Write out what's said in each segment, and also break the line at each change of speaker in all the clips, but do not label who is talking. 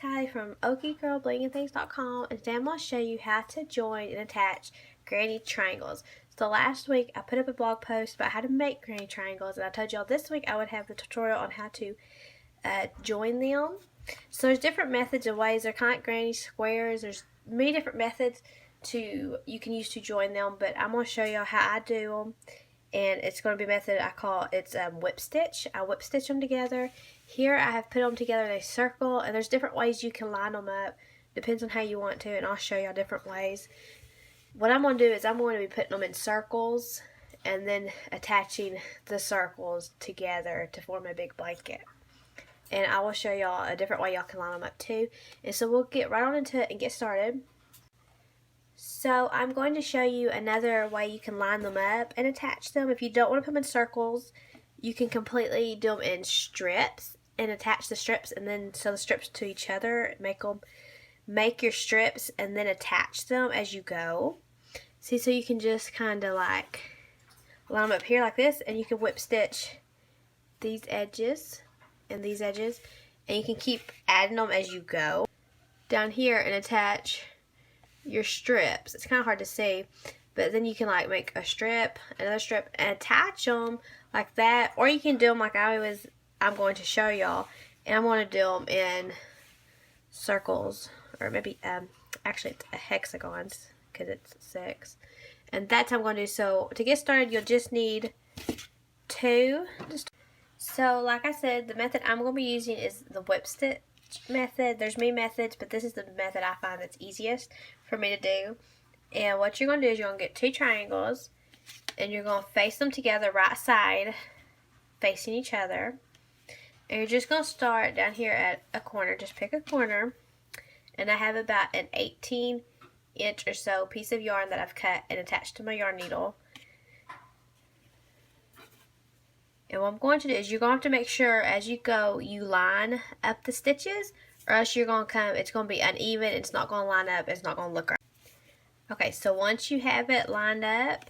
Kylie from OkieGirlBling'n'Things.com, and today I'm going to show you how to join and attach granny triangles. So last week I put up a blog post about how to make granny triangles, and I told y'all this week I would have the tutorial on how to join them. So there's different methods and ways. They're kind of like granny squares. There's many different methods you can use to join them, but I'm going to show y'all how I do them. And it's going to be a method I call whip stitch. I whip stitch them together. Here I have put them together in a circle, and there's different ways you can line them up. Depends on how you want to, and I'll show y'all different ways. What I'm going to do is I'm going to be putting them in circles and then attaching the circles together to form a big blanket. And I will show y'all a different way y'all can line them up too. And so we'll get right on into it and get started. So I'm going to show you another way you can line them up and attach them. If you don't want to put them in circles, you can completely do them in strips and attach the strips and then sew the strips to each other. Make your strips and then attach them as you go. See, so you can just kind of like line them up here like this, and you can whip stitch these edges and these edges, and you can keep adding them as you go down here and attach your strips. It's kind of hard to see, but then you can like make a strip, another strip, and attach them like that. Or you can do them like I'm going to show y'all, and I'm going to do them in circles, or maybe actually it's hexagons because it's 6, and that's how I'm going to do. So to get started, you'll just need 2. So like I said, the method I'm going to be using is the whip stitch method. There's many methods, but this is the method I find that's easiest for me to do. And what you're going to do is you're going to get 2 triangles, and you're going to face them together right side facing each other, and you're just going to start down here at a corner. Just pick a corner, and I have about an 18-inch or so piece of yarn that I've cut and attached to my yarn needle. And what I'm going to do is you're going to have to make sure as you go you line up the stitches, or else you're going to it's going to be uneven, it's not going to line up, it's not going to look right. Okay, so once you have it lined up,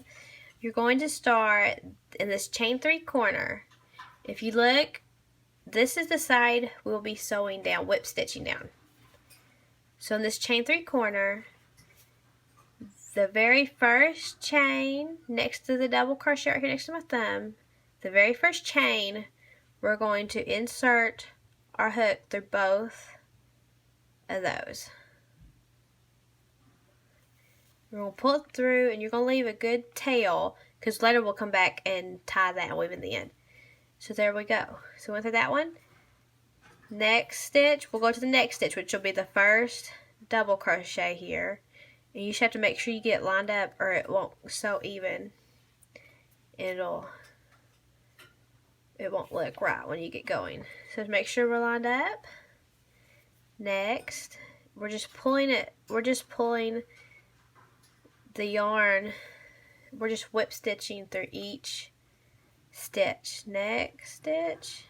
you're going to start in this chain 3 corner. If you look, this is the side we'll be sewing down, whip stitching down. So in this chain 3 corner, the very first chain next to the double crochet right here next to my thumb, the very first chain, we're going to insert our hook through both of those. We're going to pull it through, and you're going to leave a good tail, because later we'll come back and tie that and weave in the end. So there we go. So we went through that one. Next stitch, we'll go to the next stitch, which will be the first double crochet here. And you just have to make sure you get it lined up, or it won't sew even. It won't look right when you get going. So make sure we're lined up. Next, we're just pulling the yarn. We're just whip stitching through each stitch. Next stitch.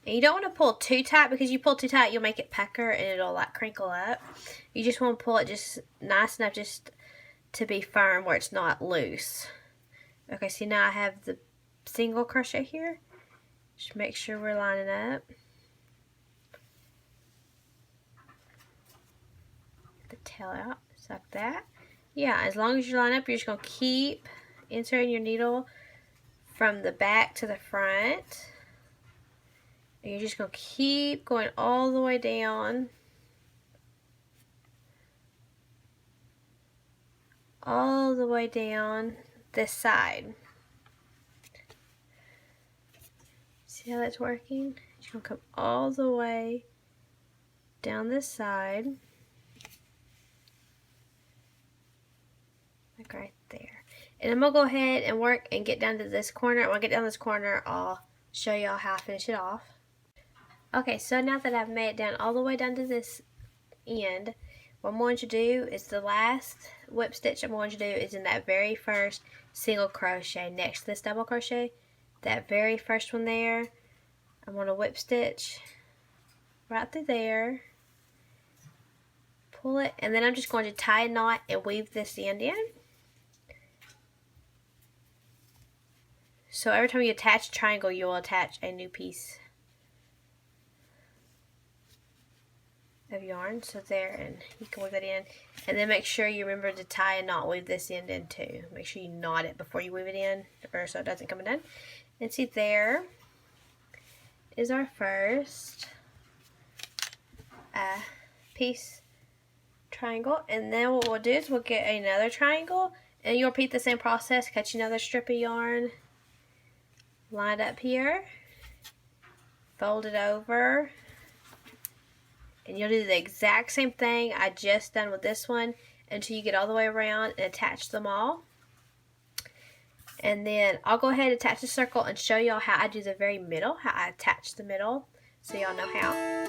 And you don't want to pull too tight, because you pull too tight you'll make it pucker and it'll like crinkle up. You just want to pull it just nice enough just to be firm where it's not loose. Okay, see, now I have the single crochet here. Just make sure we're lining up. The tail out, just like that. Yeah, as long as you line up, you're just going to keep inserting your needle from the back to the front. And you're just going to keep going all the way down. All the way down this side. See how that's working? You're going to come all the way down this side. Like right there. And I'm going to go ahead and work and get down to this corner. When I get down this corner, I'll show y'all how I finish it off. Okay, so now that I've made it down all the way down to this end, what I'm going to do is the last whip stitch I'm going to do is in that very first single crochet next to this double crochet. That very first one there, I'm going to whip stitch right through there, pull it, and then I'm just going to tie a knot and weave this end in. So every time you attach a triangle, you will attach a new piece of yarn. So there, and you can weave that in. And then make sure you remember to tie and not weave this end in too. Make sure you knot it before you weave it in, or so it doesn't come undone. And see, there is our first piece triangle. And then what we'll do is we'll get another triangle, and you'll repeat the same process. Cut you another strip of yarn, line it up here, fold it over, and you'll do the exact same thing I just done with this one until you get all the way around and attach them all. And then I'll go ahead and attach the circle and show y'all how I do the very middle, how I attach the middle, so y'all know how.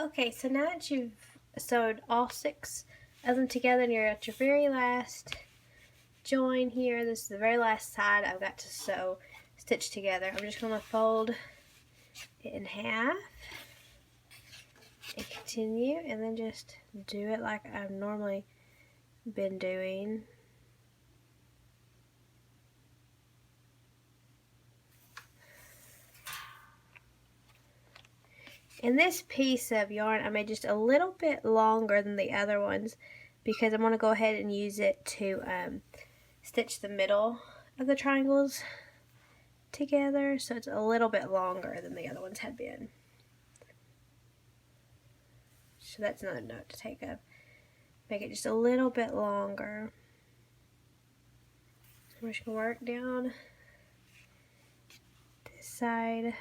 Okay, so now that you've sewed all 6 of them together and you're at your very last join here, this is the very last side I've got to stitch together. I'm just going to fold it in half and continue, and then just do it like I've normally been doing. And this piece of yarn I made just a little bit longer than the other ones because I'm going to go ahead and use it to stitch the middle of the triangles together, so it's a little bit longer than the other ones had been. So that's another note to take of. Make it just a little bit longer. I'm just going to work down this side.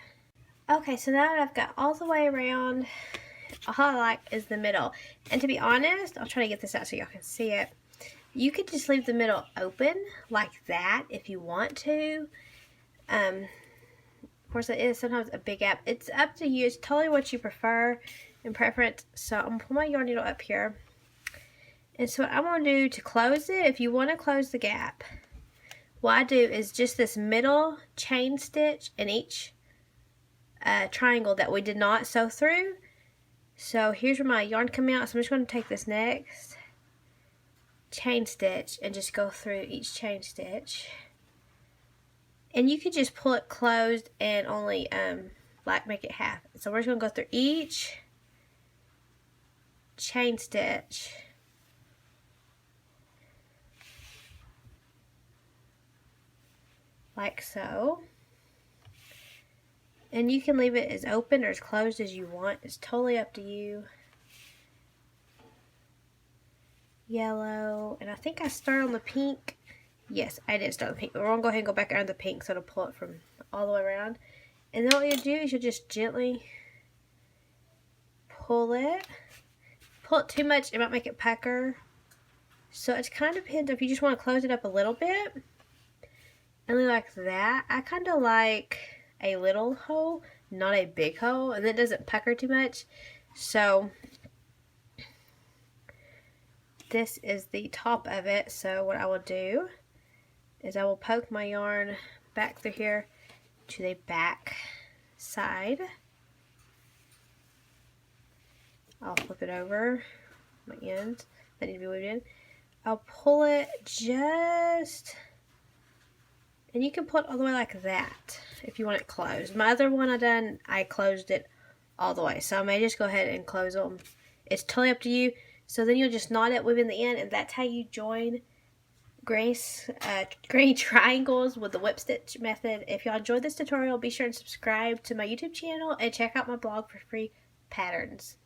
Okay, so now that I've got all the way around, all I like is the middle. And to be honest, I'll try to get this out so y'all can see it. You could just leave the middle open like that if you want to. Of course, it is sometimes a big gap. It's up to you. It's totally what you prefer and preference. So I'm going to put my yarn needle up here. And so what I'm going to do to close it, if you want to close the gap, what I do is just this middle chain stitch in each triangle that we did not sew through. So here's where my yarn came out. So I'm just going to take this next chain stitch and just go through each chain stitch. And you could just pull it closed and only like make it half. So we're just going to go through each chain stitch. Like so. And you can leave it as open or as closed as you want. It's totally up to you. Yellow. And I think I started on the pink. Yes, I did start on the pink. But we're going to go ahead and go back around the pink so it'll pull it from all the way around. And then what you do is you'll just gently pull it. Pull it too much, it might make it pucker. So it kind of depends if you just want to close it up a little bit. And like that. I kind of like a little hole, not a big hole, and it doesn't pucker too much. So this is the top of it. So what I will do is I will poke my yarn back through here to the back side. I'll flip it over my ends that need to be weaved in. I'll pull it just, and you can pull it all the way like that if you want it closed. My other one I closed it all the way. So I may just go ahead and close them. It's totally up to you. So then you'll just knot it, weave in the end, and that's how you join granny triangles with the whip stitch method. If y'all enjoyed this tutorial, be sure and subscribe to my YouTube channel and check out my blog for free patterns.